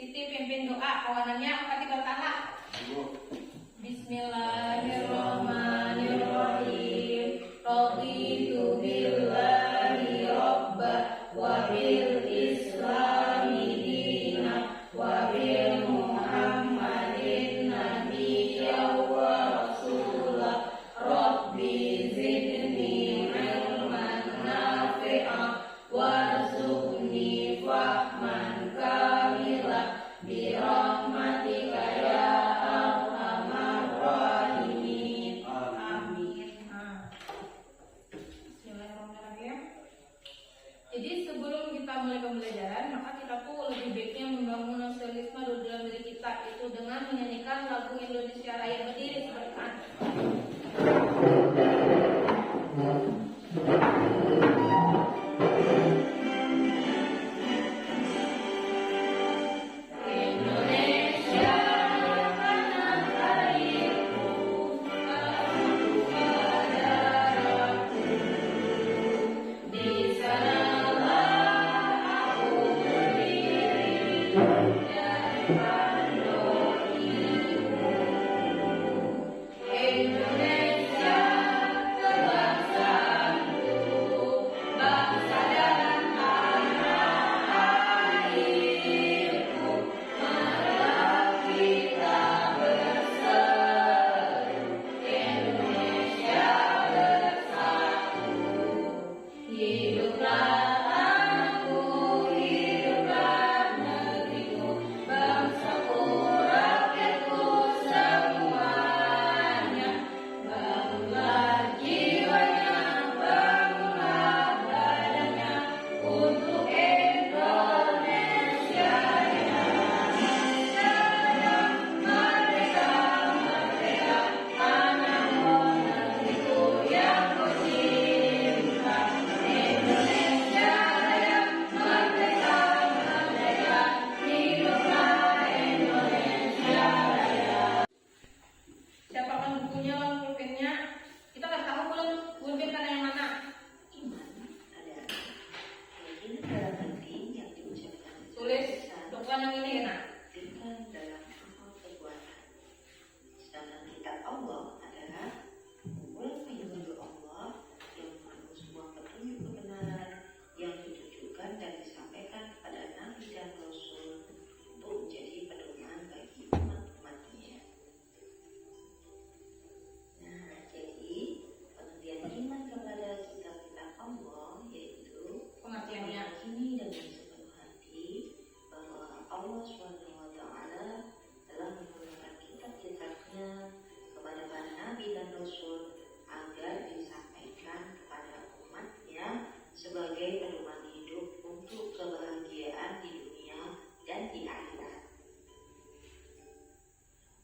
Siti pimpin doa kawanannya angkat tangan. Bismillahirrahmanirrahim. Raditu billahi robba wa bil islami dina wa bil muhammadin nabiyya wa rasulah. Rabbi zidni ilman nafi'ah warzuqni fahman kamila birahmatika ya arhamar rahimin. Amin. Bismillahirrahmanirrahim. Jadi sebelum kita mulai pembelajaran, maka kita tuh lebih baiknya membangun nasionalisme dalam diri kita, itu dengan menyanyikan lagu Indonesia Raya berdiri seperti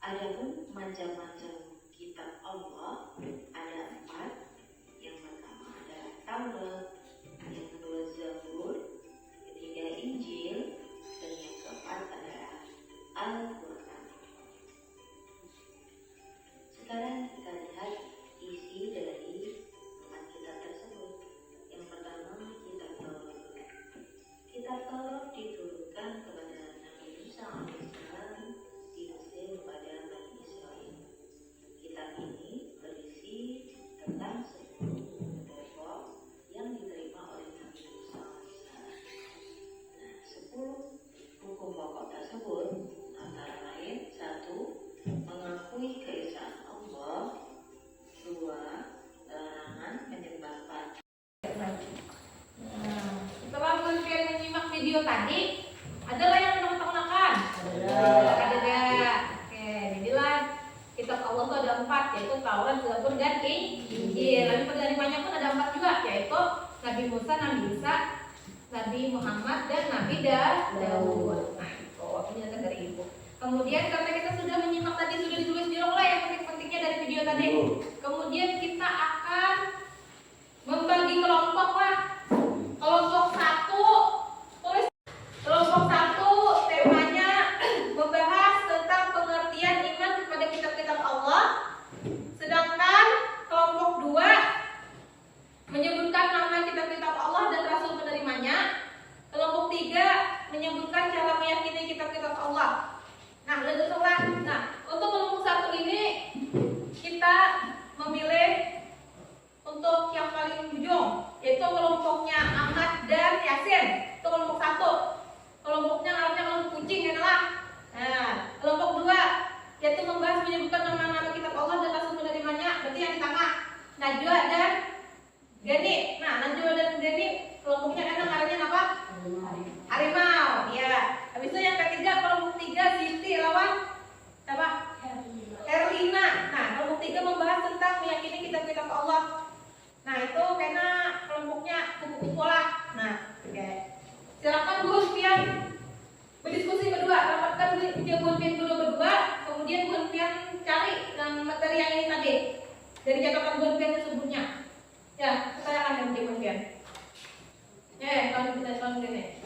Adapun macam-macam kitab Allah ada 4. Yang pertama adalah Taurat, yang kedua Zabur, ketiga Injil, dan yang keempat adalah Al-Quran. Sekarang kita lihat isi dari 4 kitab tersebut. Yang pertama kitab Taurat. Kitab Taurat diturunkan kepada Nabi Musa alaihissalam di Mesir kepada Bani Israel. Kitab ini berisi tentang 10 pokok yang diterima oleh Nabi Musa alaihissalam. Nah, 10 hukum pokok tersebut antara lain 1. Mengakui keesaan Allah. 2. Larangan menyembah patung. Setelah kalian menyimak video tadi, adalah yang menerangkan? Ada. Oke, jadilah kitab Allah itu ada 4, yaitu Taurat, Zabur, dan Injil. Lalu penerimanya pun ada 4 juga, yaitu Nabi Musa, Nabi Isa, Nabi Muhammad, dan Nabi Daud. Nah, itu penjelasan dari Ibu. Kemudian karena kita sudah menyimak tadi, sudah ditulis di roll yang penting-pentingnya dari video tadi. Kemudian kita akan membagi kelompok lah. Kelompok 1, tulis kelompok 1 temanya membahas tentang pengertian iman kepada kitab-kitab Allah. Sedangkan kelompok 2 menyebutkan nama kitab-kitab Allah dan rasul penerimanya. Kelompok 3 menyebutkan cara meyakini kitab-kitab Allah Najwa dan Gani. Nah, Najwa dan Gani kelompoknya enak arahnya apa? Harimau. Ya. Habis itu yang ketiga kelompok 3 Siti lawan siapa? Herlina. Nah, kelompok 3 membahas tentang meyakini kitab-kitab Allah. Nah, itu karena kelompoknya kupu-kupu lah. Nah, oke. Silakan Bu Fian berdiskusi berdua, rapatkan dia Bu Fian berdua, kemudian Bu Fian cari materi yang ini tadi dari catatan Bu Fian sebelumnya. Ya, saya akan ganti Bu Fian. Kalau kita soal ini.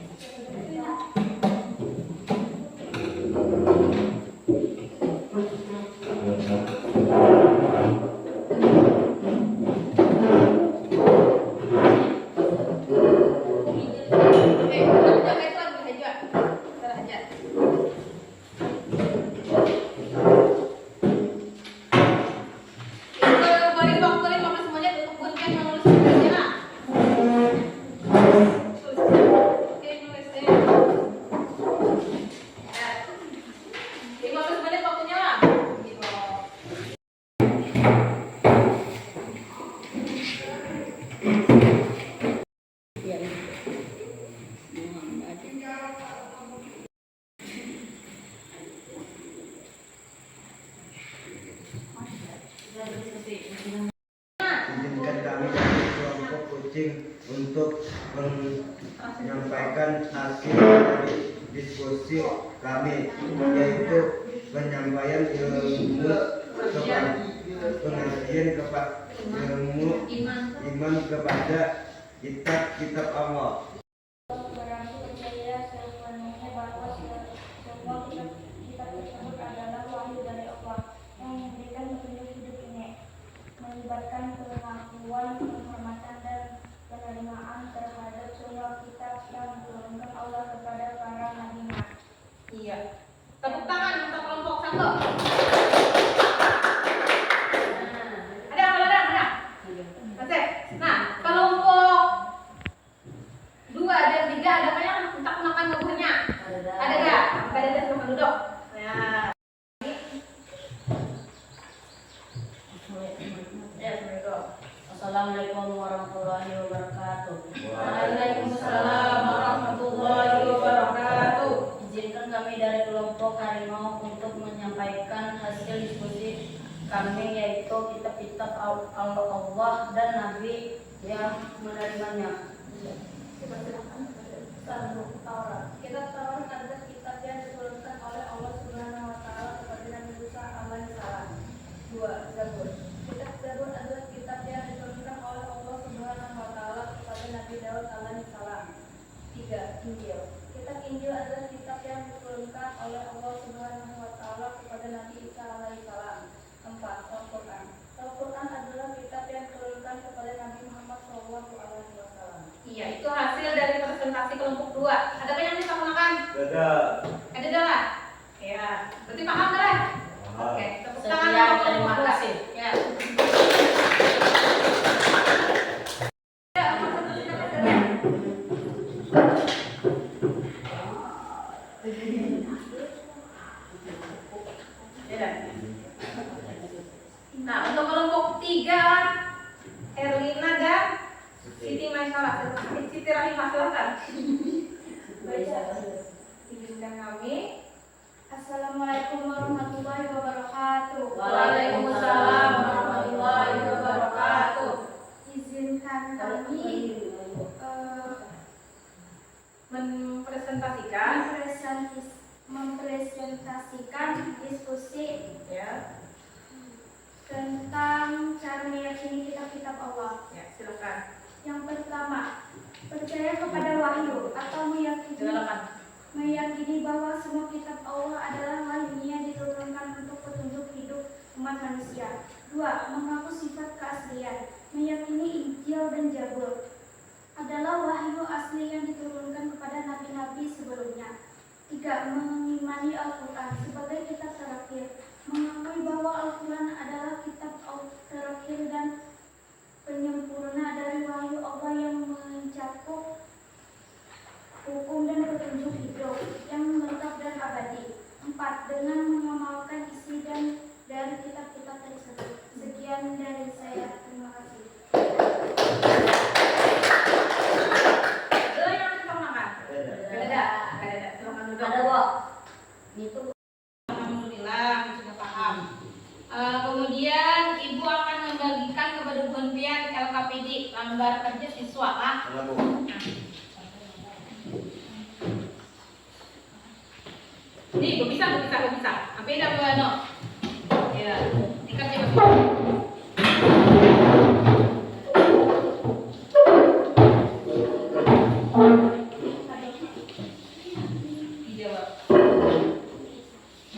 Izinkan kami dari kelompok kucing untuk menyampaikan hasil dari diskusi kami, yaitu penyampaian ilmu pengajian kepada ilmu iman kepada kitab-kitab Allah. Barang percaya sepenuhnya bahwa semua kitab tersebut adalah wahyu dari Allah yang memberikan petunjuk hidup ini, melibatkan pengakuan, penghormatan dan penerimaan terhadap semua kitab yang diturunkan Allah kepada para nabi-Nya. Iya. Tepuk tangan untuk kelompok 1. Ada. Oke. Nah, kelompok 2 dan 3 ada apa yang tak makan buahnya? Ada enggak? Ada teman duduk. Ya. Assalamualaikum warahmatullahi wabarakatuh. Waalaikumsalam warahmatullahi wabarakatuh. Izinkan kami dari kelompok Harimau untuk menyampaikan hasil diskusi kami, yaitu kitab-kitab Allah dan Nabi yang menerimanya. Taurat. Kitab Taurat adalah kitab yang diturunkan oleh Allah Subhanahu wa taala kepada Nabi Musa alaihissalam. 2. Zabur. Kitab Zabur adalah kitab yang diturunkan oleh Allah Subhanahu wa taala kepada Nabi Daud alaihissalam. 3. Injil. Kitab Injil adalah kitab yang diturunkan oleh Allah Subhanahu wa taala kepada Nabi Isa alaihissalam. 4. Al-Qur'an. Al-Qur'an adalah kitab yang diturunkan kepada Nabi Muhammad SAW. Iya, itu hasil dari presentasi kelompok 2. Ada apa yang disamakan? Ada dah. Ya, berarti paham dah. Oke, tepuk tangan Sekian, untuk terima kelompok 2. kasih. Ya. Nah, untuk kelompok 3 Erlina dan Siti Masyarakat, Siti Rahimah, silakan. Izinkan kami. Assalamualaikum warahmatullahi wabarakatuh. Waalaikumsalam warahmatullahi wabarakatuh. Izinkan kami mempresentasikan diskusi Ya, tentang cara meyakini kitab-kitab Allah. ya silakan. Yang pertama, percaya kepada wahyu atau meyakini bahwa semua kitab Allah adalah wahyu-Nya diturunkan untuk petunjuk hidup umat manusia. 2. Mengaku sifat keaslian, meyakini Injil dan Zabur adalah wahyu asli yang diturunkan kepada nabi-nabi sebelumnya. 3. Mengimani Al-Quran sebagai kitab terakhir, mengakui bahwa Al-Quran adalah kitab terakhir dan penyempurna dari wahyu Allah yang mencakup hukum dan petunjuk hidup yang lengkap dan abadi. 4. Dengan mengamalkan isi dan dari kitab-kitab tersebut. Sekian dari saya. Terima kasih. gambar kerja siswa lah. Nih, gue bisa. Apa yang gue no? Ya, ikat ya mas.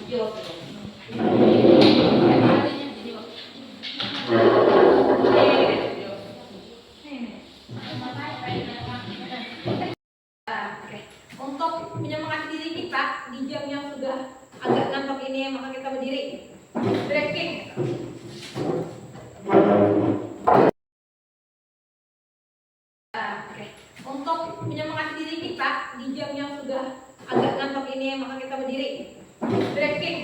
Dijawab. Untuk menyemangati diri kita di jam yang sudah agak ngantuk ini, maka kita berdiri. Stretching. Untuk menyemangati diri kita di jam yang sudah agak ngantuk ini, maka kita berdiri. Stretching.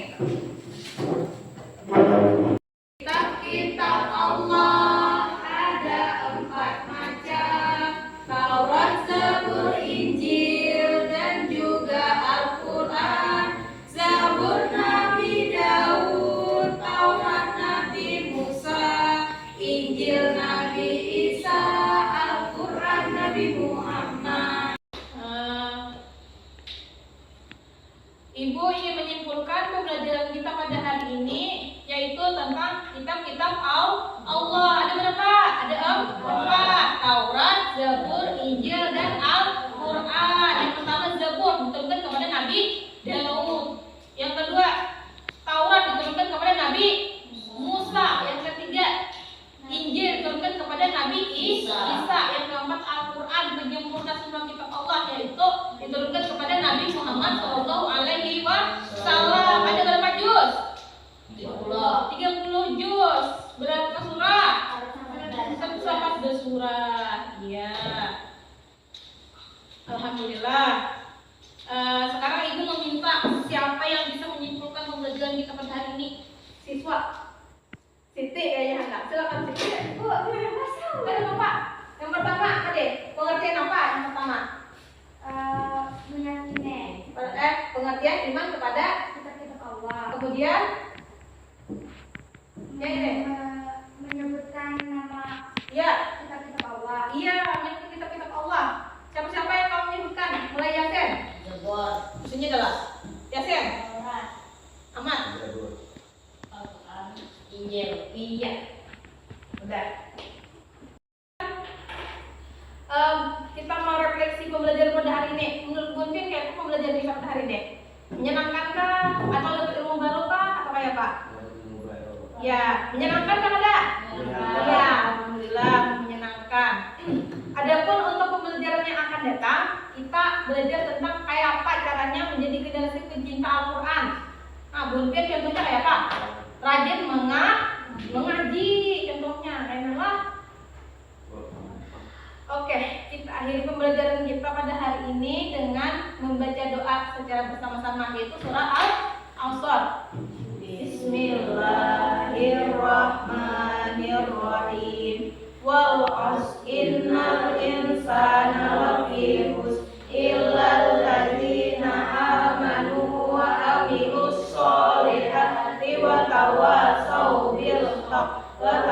Kitab Allah ada 4 macam, Taurat, Zabur, Injil, dan juga Al-Quran. Zabur Nabi Daud, Taurat Nabi Musa, Injil Nabi Isa, Al-Quran Nabi Muhammad. Ibu ingin menyimpulkan pembelajaran kita pada hari ini, yaitu tentang kitab-kitab Allah. Ada berapa? Ada 4. Taurat, Zabur, Injil, dan Al-Quran. Yang pertama Zabur diturunkan kepada Nabi Daud. Yang kedua Taurat diturunkan kepada Nabi Musa. Yang ketiga Injil diturunkan kepada Nabi Isa. Yang keempat Al-Quran menyempurnakan semua kitab Allah, yaitu diturunkan kepada Nabi Muhammad SAW. Ada berapa juz? 30 juz. Berapa surat? 114 surat. Iya. Alhamdulillah. Sekarang ibu meminta siapa yang bisa menyimpulkan pembelajaran kita pada hari ini? Siswa. Siti kayaknya enggak. Silakan Siti. Bu, ada apa? Yang pertama, Ade, pengertian apa yang pertama? Meyakini Pengertian iman kepada kitab Allah. kemudian ya ini. Menyebutkan nama Ya, kitab Allah. iya, menyebut kitab-kitab Allah. Siapa-siapa yang kamu menyebutkan? Mulai Yasin. Zabur, Isunya jelas. Yasin. Taurat, Ahmad. Al-Quran, Injil. Iya. Udah. Kita mau refleksi pembelajaran pada hari ini. Menurut Gunpin kayak pembelajaran kita pada hari ini menyenangkankah atau dapat ilmu baru kah atau kayak apa? Ya, menyenangkan kan ada? Ya, alhamdulillah menyenangkan. Adapun untuk pembelajaran yang akan datang, kita belajar tentang kayak apa caranya menjadi generasi pencinta Al-Quran. Nah, Gunpin contohnya kayak apa? Rajin mengaji, contohnya kayak lah. Oke, kita akhiri pembelajaran kita pada hari ini dengan membaca doa secara bersama-sama, yaitu surah Al-Asr. Bismillahirrahmanirrahim. Wal 'asr innal insana lafi khusr illal ladzina amanu wa amilus sholihati wa tawassaw bil haqq wa